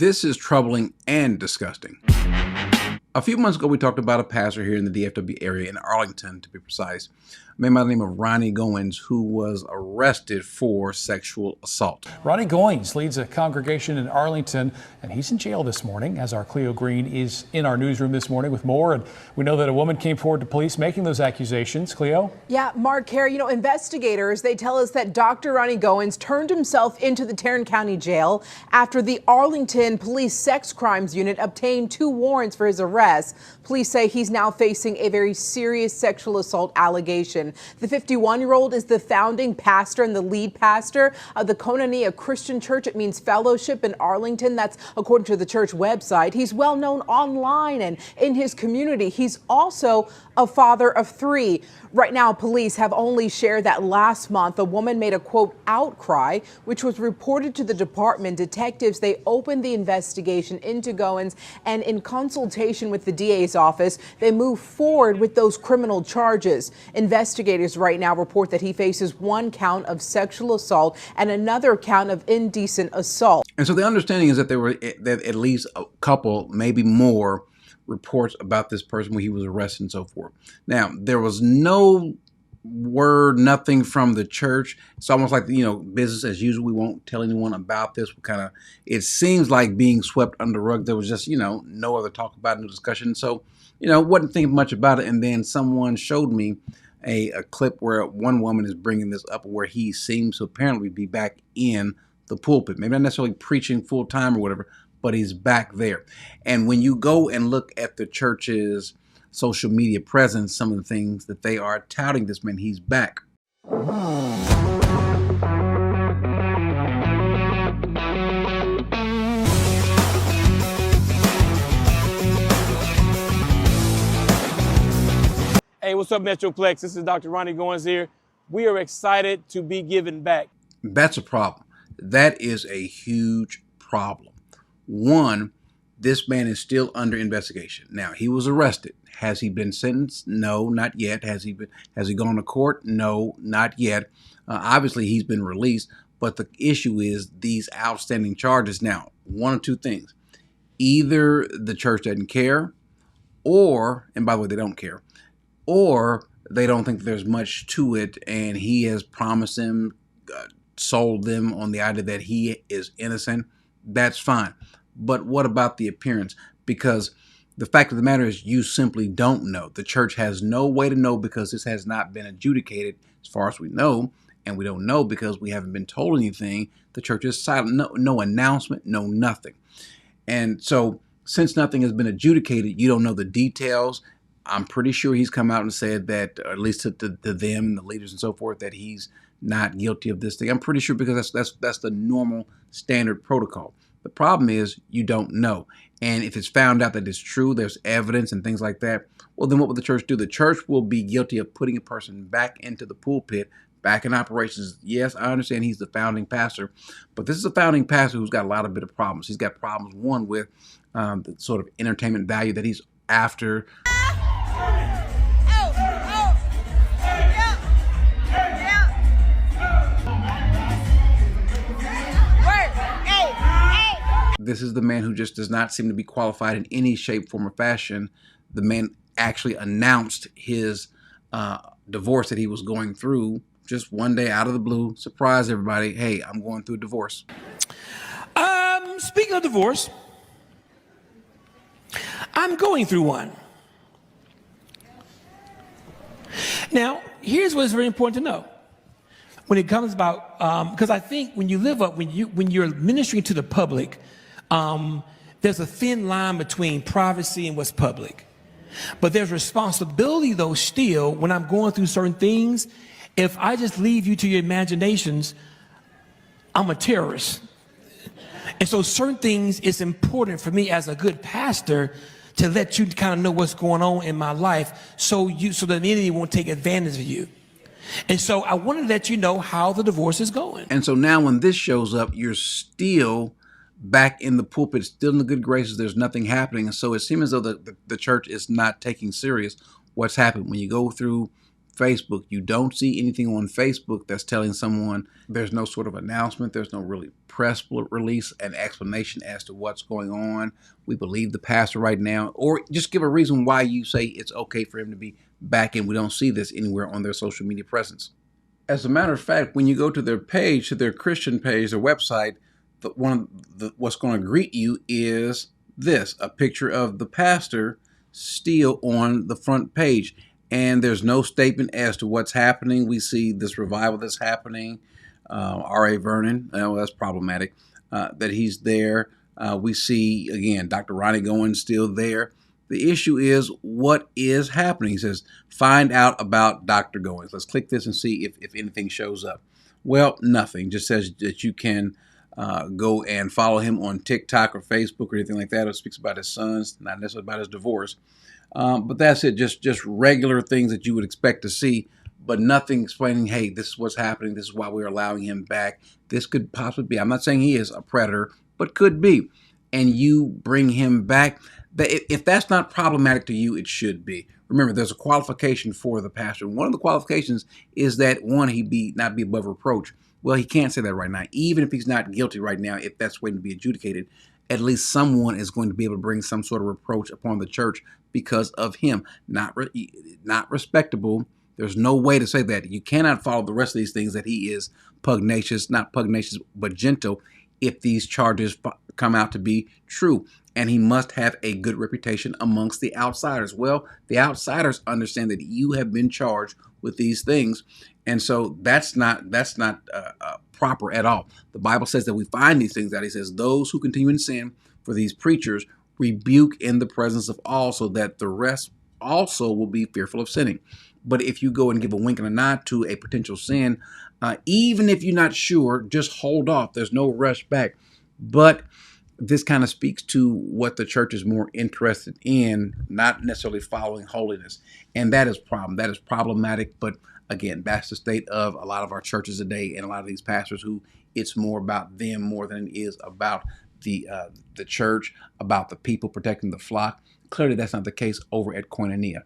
This is troubling and disgusting. A few months ago, we talked about a pastor here in the DFW area, in Arlington, to be precise, a man by the name of Ronnie Goins, who was arrested for sexual assault. Ronnie Goins leads a congregation in Arlington, and he's in jail this morning, as our Cleo Green is in our newsroom this morning with more. And we know that a woman came forward to police making those accusations. Cleo? Yeah, Mark, Carey, investigators, they tell us that Dr. Ronnie Goins turned himself into the Tarrant County Jail after the Arlington Police Sex Crimes Unit obtained 2 warrants for his arrest. Police say he's now facing a very serious sexual assault allegation. The 51-year-old is the founding pastor and the lead pastor of the Koinonia Christian Church. It means fellowship in Arlington. That's according to the church website. He's well known online and in his community. He's also a father of 3. Right now, police have only shared that last month a woman made a, quote, outcry, which was reported to the department. Detectives, they opened the investigation into Goins, and in consultation with the DA's office, they moved forward with those criminal charges. Investigators right now report that he faces 1 count of sexual assault and another count of indecent assault. And so the understanding is that there were at least a couple, maybe more, reports about this person when he was arrested and so forth. Now, there was no word, nothing from the church. It's almost like, business as usual. We won't tell anyone about this. It seems like being swept under the rug. There was just, no other talk about it, no discussion. So, wasn't thinking much about it. And then someone showed me a clip where one woman is bringing this up, where he seems to apparently be back in the pulpit. Maybe not necessarily preaching full time or whatever, but he's back there. And when you go and look at the church's social media presence, some of the things that they are touting this man, he's back. Hey, what's up, Metroplex? This is Dr. Ronnie Goins here. We are excited to be giving back. That's a problem. That is a huge problem. One, this man is still under investigation. Now, he was arrested. Has he been sentenced? No, not yet. Has he gone to court? No, not yet. Obviously, he's been released. But the issue is these outstanding charges. Now, one of 2 things. Either the church doesn't care, and by the way, they don't care, or they don't think there's much to it, and he has promised them, sold them on the idea that he is innocent. That's fine. But what about the appearance? Because the fact of the matter is, you simply don't know. The church has no way to know, because this has not been adjudicated as far as we know. And we don't know because we haven't been told anything. The church is silent. No announcement, no nothing. And so since nothing has been adjudicated, you don't know the details. I'm pretty sure he's come out and said that, or at least to them and the leaders and so forth, that he's not guilty of this thing. I'm pretty sure, because that's the normal standard protocol. The problem is you don't know. And if it's found out that it's true, there's evidence and things like that, well, then what will the church do? The church will be guilty of putting a person back into the pulpit, back in operations. Yes, I understand he's the founding pastor, but this is a founding pastor who's got a lot of bit of problems. He's got problems, one, with the sort of entertainment value that he's after. This is the man who just does not seem to be qualified in any shape, form, or fashion. The man actually announced his divorce that he was going through just one day out of the blue. Surprise everybody. Hey, I'm going through a divorce. Speaking of divorce, I'm going through one. Now, here's what's very important to know. When it comes about, because I think when you're ministering to the public, there's a thin line between privacy and what's public. But there's responsibility, though, still, when I'm going through certain things. If I just leave you to your imaginations, I'm a terrorist. And so certain things, it's important for me as a good pastor to let you kind of know what's going on in my life, so the enemy won't take advantage of you. And so I wanted to let you know how the divorce is going. And so now when this shows up, you're still back in the pulpit, still in the good graces. There's nothing happening. And so it seems as though the church is not taking serious what's happened. When you go through Facebook. You don't see anything on Facebook that's telling someone. There's no sort of announcement. There's no really press release, an explanation as to what's going on. We believe the pastor right now, or just give a reason why you say it's okay for him to be back in. We don't see this anywhere on their social media presence. As a matter of fact, when you go to their page, to their Christian page, their website, what's going to greet you is this, a picture of the pastor still on the front page. And there's no statement as to what's happening. We see this revival that's happening. R.A. Vernon, well, that's problematic, that he's there. We see, again, Dr. Ronnie Goins still there. The issue is what is happening. He says, find out about Dr. Goins. Let's click this and see if anything shows up. Well, nothing. Just says that you can go and follow him on TikTok or Facebook or anything like that. It speaks about his sons, not necessarily about his divorce. But that's it. Just regular things that you would expect to see, but nothing explaining, hey, this is what's happening. This is why we're allowing him back. This could possibly be. I'm not saying he is a predator, but could be. And you bring him back. If that's not problematic to you, it should be. Remember, there's a qualification for the pastor. One of the qualifications is that, one, he not be above reproach. Well, he can't say that right now. Even if he's not guilty right now, if that's waiting to be adjudicated, at least someone is going to be able to bring some sort of reproach upon the church because of him. Not respectable. There's no way to say that. You cannot follow the rest of these things, that he is pugnacious, not pugnacious, but gentle, if these charges come out to be true. And he must have a good reputation amongst the outsiders. Well, the outsiders understand that you have been charged with these things. And so that's not proper at all. The Bible says that we find these things out. He says, those who continue in sin, for these preachers, rebuke in the presence of all, so that the rest also will be fearful of sinning. But if you go and give a wink and a nod to a potential sin, even if you're not sure, just hold off. There's no rush back. But this kind of speaks to what the church is more interested in, not necessarily following holiness. And that is problem. That is problematic. But again, that's the state of a lot of our churches today, and a lot of these pastors who it's more about them more than it is about the church, about the people protecting the flock. Clearly, that's not the case over at Koinonia.